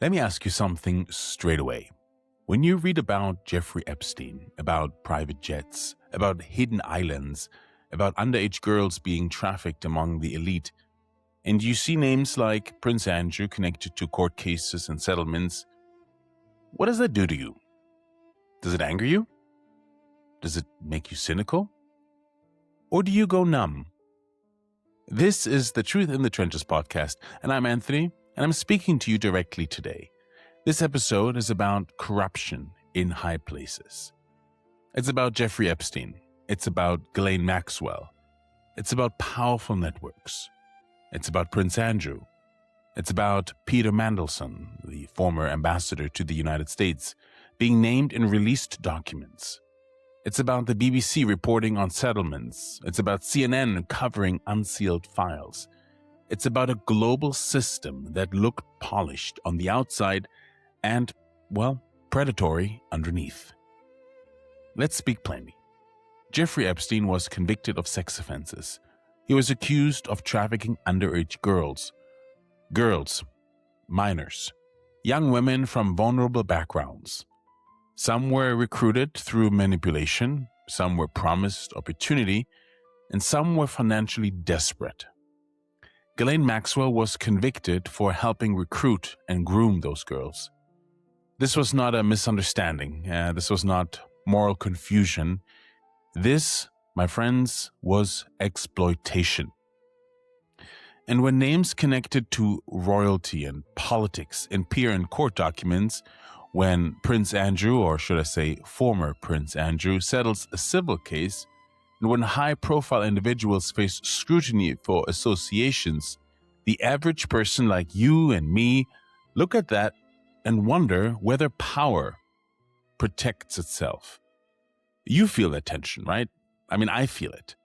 Let me ask you something straight away. When you read about Jeffrey Epstein, about private jets, about hidden islands, about underage girls being trafficked among the elite, and you see names like Prince Andrew connected to court cases and settlements, what does that do to you? Does it anger you? Does it make you cynical? Or do you go numb? This is the Truth in the Trenches podcast, and I'm Anthony, and I'm speaking to you directly today. This episode is about corruption in high places. It's about Jeffrey Epstein. It's about Ghislaine Maxwell. It's about powerful networks. It's about Prince Andrew. It's about Peter Mandelson, the former ambassador to the United States, being named in released documents. It's about the BBC reporting on settlements. It's about CNN covering unsealed files. It's about a global system that looked polished on the outside and, well, predatory underneath. Let's speak plainly. Jeffrey Epstein was convicted of sex offenses. He was accused of trafficking underage girls, minors, young women from vulnerable backgrounds. Some were recruited through manipulation, some were promised opportunity, and some were financially desperate. Ghislaine Maxwell was convicted for helping recruit and groom those girls. This was not a misunderstanding. This was not moral confusion. This, my friends, was exploitation. And when names connected to royalty and politics appear in court documents, when Prince Andrew, or should I say former Prince Andrew, settles a civil case, and when high-profile individuals face scrutiny for associations, the average person like you and me look at that and wonder whether power protects itself. You feel that tension, right? I mean, I feel it.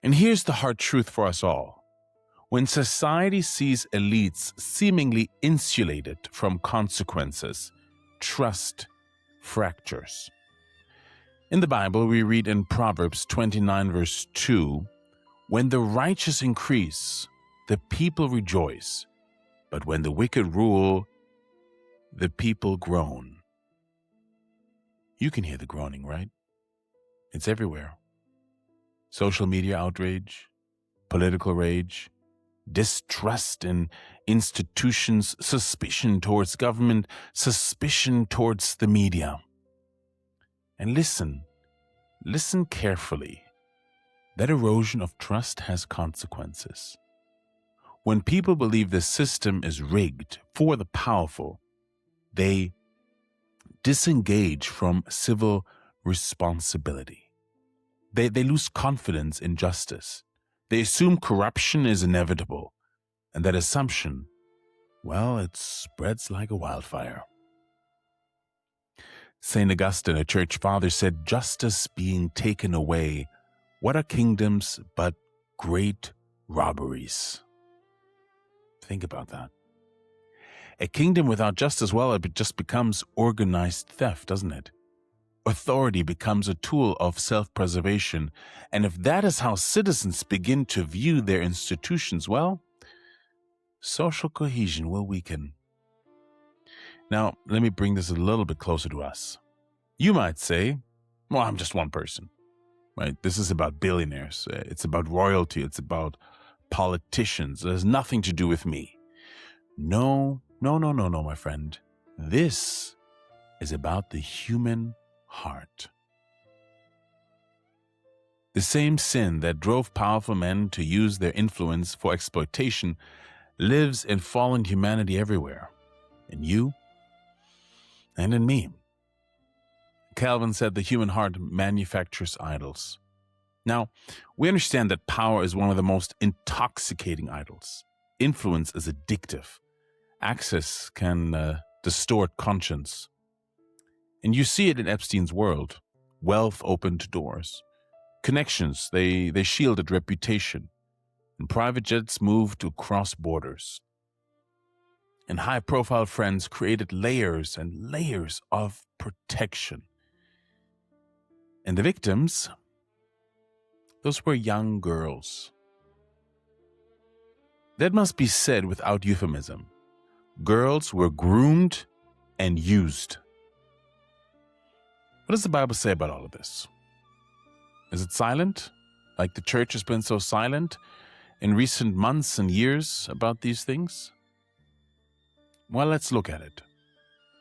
And here's the hard truth for us all. When society sees elites seemingly insulated from consequences, trust fractures. In the Bible, we read in Proverbs 29 verse 2, "When the righteous increase, the people rejoice, but when the wicked rule, the people groan." You can hear the groaning, right? It's everywhere. Social media outrage, political rage, distrust in institutions, suspicion towards government, suspicion towards the media. And listen carefully. That erosion of trust has consequences. When people believe the system is rigged for the powerful, they disengage from civil responsibility. They lose confidence in justice. They assume corruption is inevitable, and that assumption, well, it spreads like a wildfire. St. Augustine, a church father, said, "Justice being taken away, what are kingdoms but great robberies?" Think about that. A kingdom without justice, well, it just becomes organized theft, doesn't it? Authority becomes a tool of self-preservation. And if that is how citizens begin to view their institutions, well, social cohesion will weaken. Now, let me bring this a little bit closer to us. You might say, well, I'm just one person, right? This is about billionaires. It's about royalty. It's about politicians. It has nothing to do with me. No, my friend. This is about the human heart. The same sin that drove powerful men to use their influence for exploitation lives in fallen humanity everywhere, in you and in me. Calvin said the human heart manufactures idols. Now, we understand that power is one of the most intoxicating idols. Influence is addictive. Access can distort conscience. And you see it in Epstein's world. Wealth opened doors. Connections, they shielded reputation. And private jets moved to cross borders. And high-profile friends created layers and layers of protection. And the victims, those were young girls. That must be said without euphemism. girls were groomed and used. What does the Bible say about all of this? Is it silent? Like the church has been so silent in recent months and years about these things? Well, let's look at it.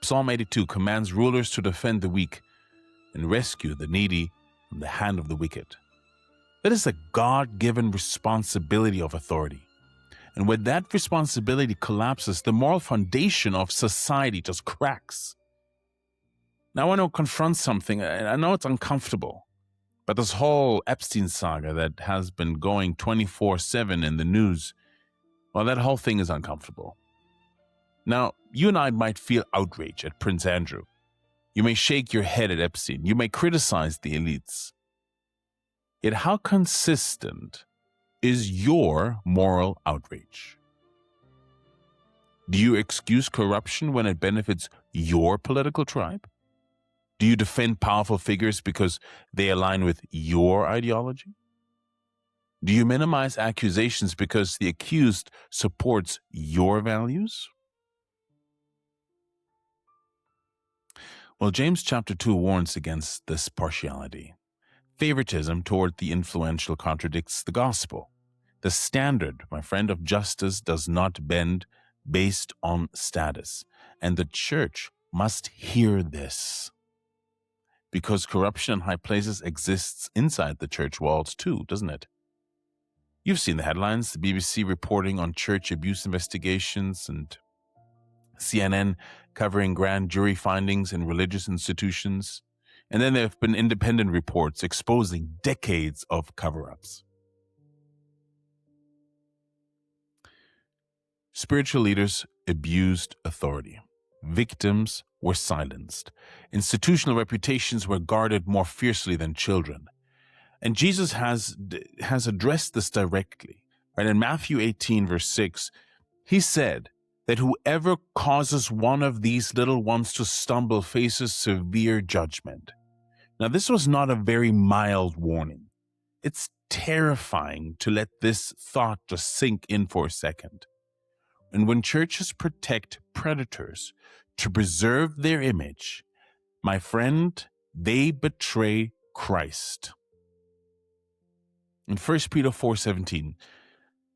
Psalm 82 commands rulers to defend the weak and rescue the needy from the hand of the wicked. That is a God-given responsibility of authority. And when that responsibility collapses, the moral foundation of society just cracks. Now, I want to confront something. I know it's uncomfortable, but this whole Epstein saga that has been going 24/7 in the news, well, that whole thing is uncomfortable. Now, you and I might feel outrage at Prince Andrew. You may shake your head at Epstein. You may criticize the elites. Yet how consistent is your moral outrage? Do you excuse corruption when it benefits your political tribe? Do you defend powerful figures because they align with your ideology? Do you minimize accusations because the accused supports your values? Well, James chapter 2 warns against this partiality. Favoritism toward the influential contradicts the gospel. The standard, my friend, of justice does not bend based on status. And the church must hear this. Because corruption in high places exists inside the church walls too, doesn't it? You've seen the headlines, the BBC reporting on church abuse investigations and CNN covering grand jury findings in religious institutions. And then there have been independent reports exposing decades of cover-ups. Spiritual leaders abused authority. Victims were silenced. Institutional reputations were guarded more fiercely than children. And Jesus has addressed this directly. Right? In Matthew 18, verse 6, he said that whoever causes one of these little ones to stumble faces severe judgment. Now, this was not a very mild warning. It's terrifying to let this thought just sink in for a second. And when churches protect predators to preserve their image, my friend, they betray Christ. In 1 Peter 4:17,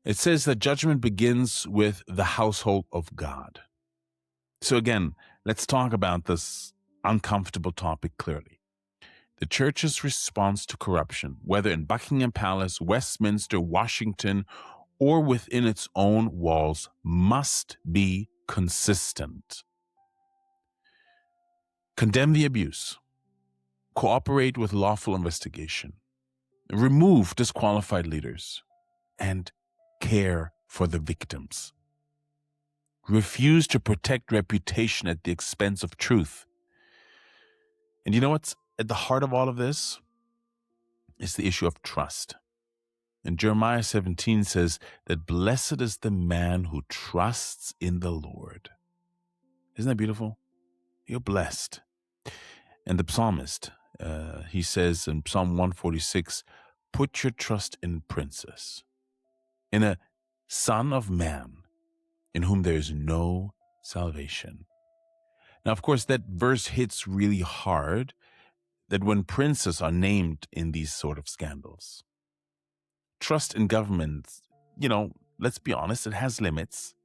it says that judgment begins with the household of God. So again, let's talk about this uncomfortable topic clearly. The church's response to corruption, whether in Buckingham Palace, Westminster, Washington, or within its own walls, must be consistent. Condemn the abuse. Cooperate with lawful investigation. Remove disqualified leaders. And care for the victims. Refuse to protect reputation at the expense of truth. And you know what's at the heart of all of this? It's the issue of trust. And Jeremiah 17 says that blessed is the man who trusts in the Lord. Isn't that beautiful? You're blessed. And the psalmist, he says in Psalm 146, put your trust in princes, in a son of man in whom there is no salvation. Now, of course, that verse hits really hard that when princes are named in these sort of scandals. Trust in governments, let's be honest, it has limits.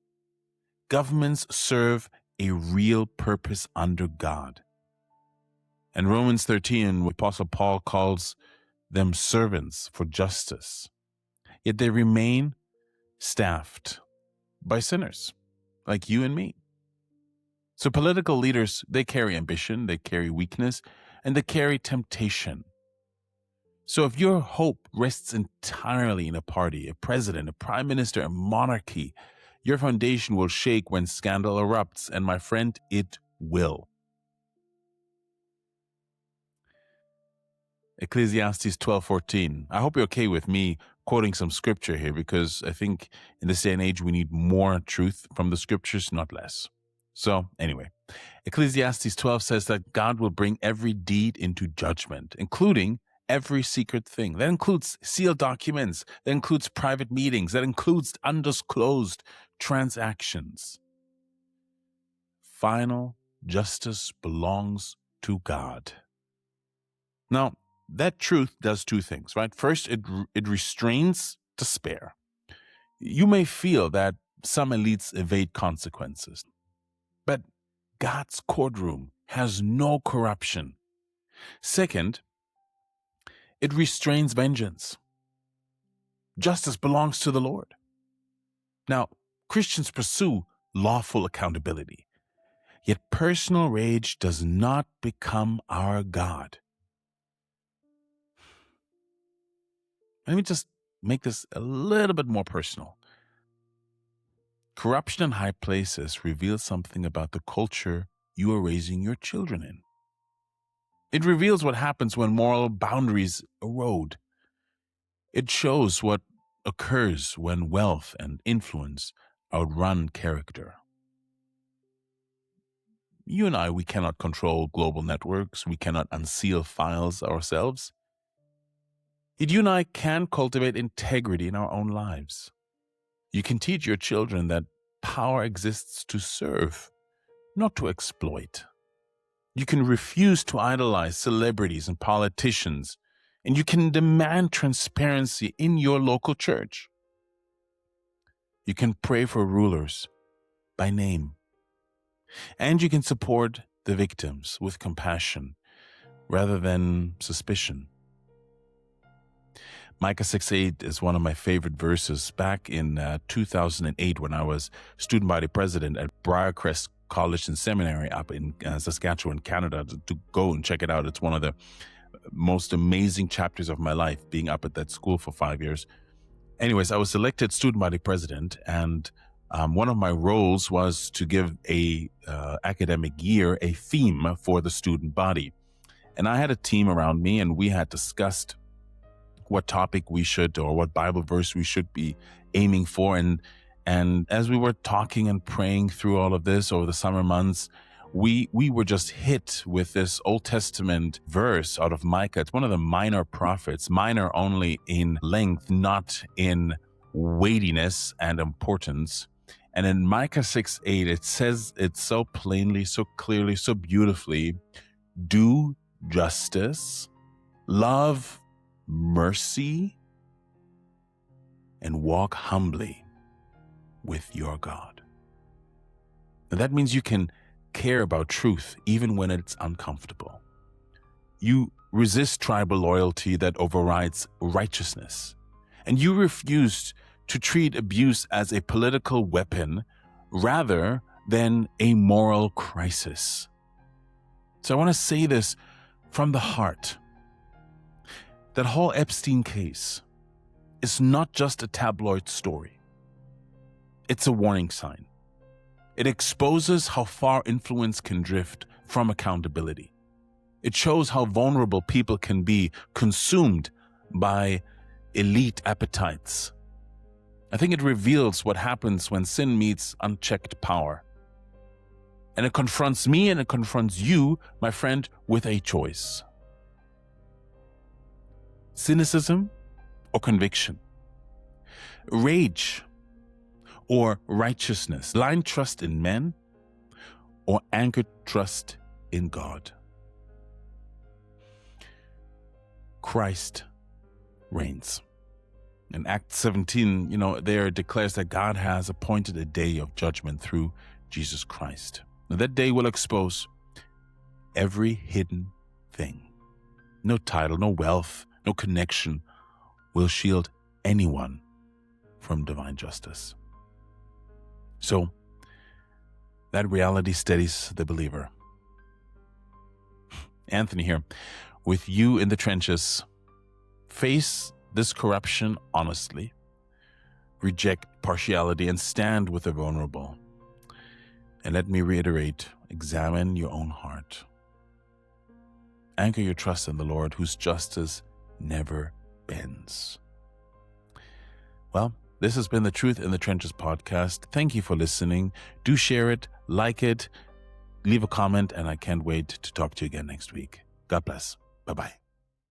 Governments serve a real purpose under God. And Romans 13, Apostle Paul calls them servants for justice. Yet they remain staffed by sinners like you and me. So political leaders, they carry ambition, they carry weakness, and they carry temptation. So if your hope rests entirely in a party, a president, a prime minister, a monarchy, your foundation will shake when scandal erupts, and my friend, it will. Ecclesiastes 12:14. I hope you're okay with me quoting some scripture here, because I think in this day and age we need more truth from the scriptures, not less. So anyway, Ecclesiastes 12 says that God will bring every deed into judgment, including every secret thing. That includes sealed documents. That includes private meetings. That includes undisclosed transactions. final justice belongs to God. Now, that truth does two things, right? First, it restrains despair. You may feel that some elites evade consequences, but God's courtroom has no corruption. Second, it restrains vengeance. Justice belongs to the Lord. Now, Christians pursue lawful accountability, yet personal rage does not become our God. Let me just make this a little bit more personal. Corruption in high places reveals something about the culture you are raising your children in. It reveals what happens when moral boundaries erode. It shows what occurs when wealth and influence outrun character. You and I, we cannot control global networks. We cannot unseal files ourselves. Yet you and I can cultivate integrity in our own lives. You can teach your children that power exists to serve, not to exploit. You can refuse to idolize celebrities and politicians, and you can demand transparency in your local church. You can pray for rulers by name, and you can support the victims with compassion rather than suspicion. Micah 6:8 is one of my favorite verses. Back in 2008, when I was student body president at Briarcrest College and Seminary up in Saskatchewan, Canada, to go and check it out. It's one of the most amazing chapters of my life, being up at that school for 5 years. Anyways, I was elected student body president, and one of my roles was to give a academic year a theme for the student body. And I had a team around me, and we had discussed what topic we should, or what Bible verse we should be aiming for. And as we were talking and praying through all of this over the summer months, we were just hit with this Old Testament verse out of Micah. It's one of the minor prophets, minor only in length, not in weightiness and importance. And in Micah 6:8, it says it so plainly, so clearly, so beautifully: do justice, love mercy, and walk humbly with your God. And that means you can care about truth even when it's uncomfortable. You resist tribal loyalty that overrides righteousness. And you refuse to treat abuse as a political weapon rather than a moral crisis. So I want to say this from the heart. That whole Epstein case is not just a tabloid story. It's a warning sign. It exposes how far influence can drift from accountability. It shows how vulnerable people can be consumed by elite appetites. I think it reveals what happens when sin meets unchecked power. And it confronts me, and it confronts you, my friend, with a choice. Cynicism or conviction, rage or righteousness, blind trust in men or anchored trust in God. Christ reigns. In Acts 17, there declares that God has appointed a day of judgment through Jesus Christ. Now, that day will expose every hidden thing. No title, no wealth, no connection will shield anyone from divine justice. So, that reality steadies the believer. Anthony here, with you in the trenches. Face this corruption honestly. Reject partiality and stand with the vulnerable. And let me reiterate, examine your own heart. Anchor your trust in the Lord, whose justice never bends. Well, this has been the Truth in the Trenches podcast. Thank you for listening. Do share it, like it, leave a comment, and I can't wait to talk to you again next week. God bless. Bye-bye.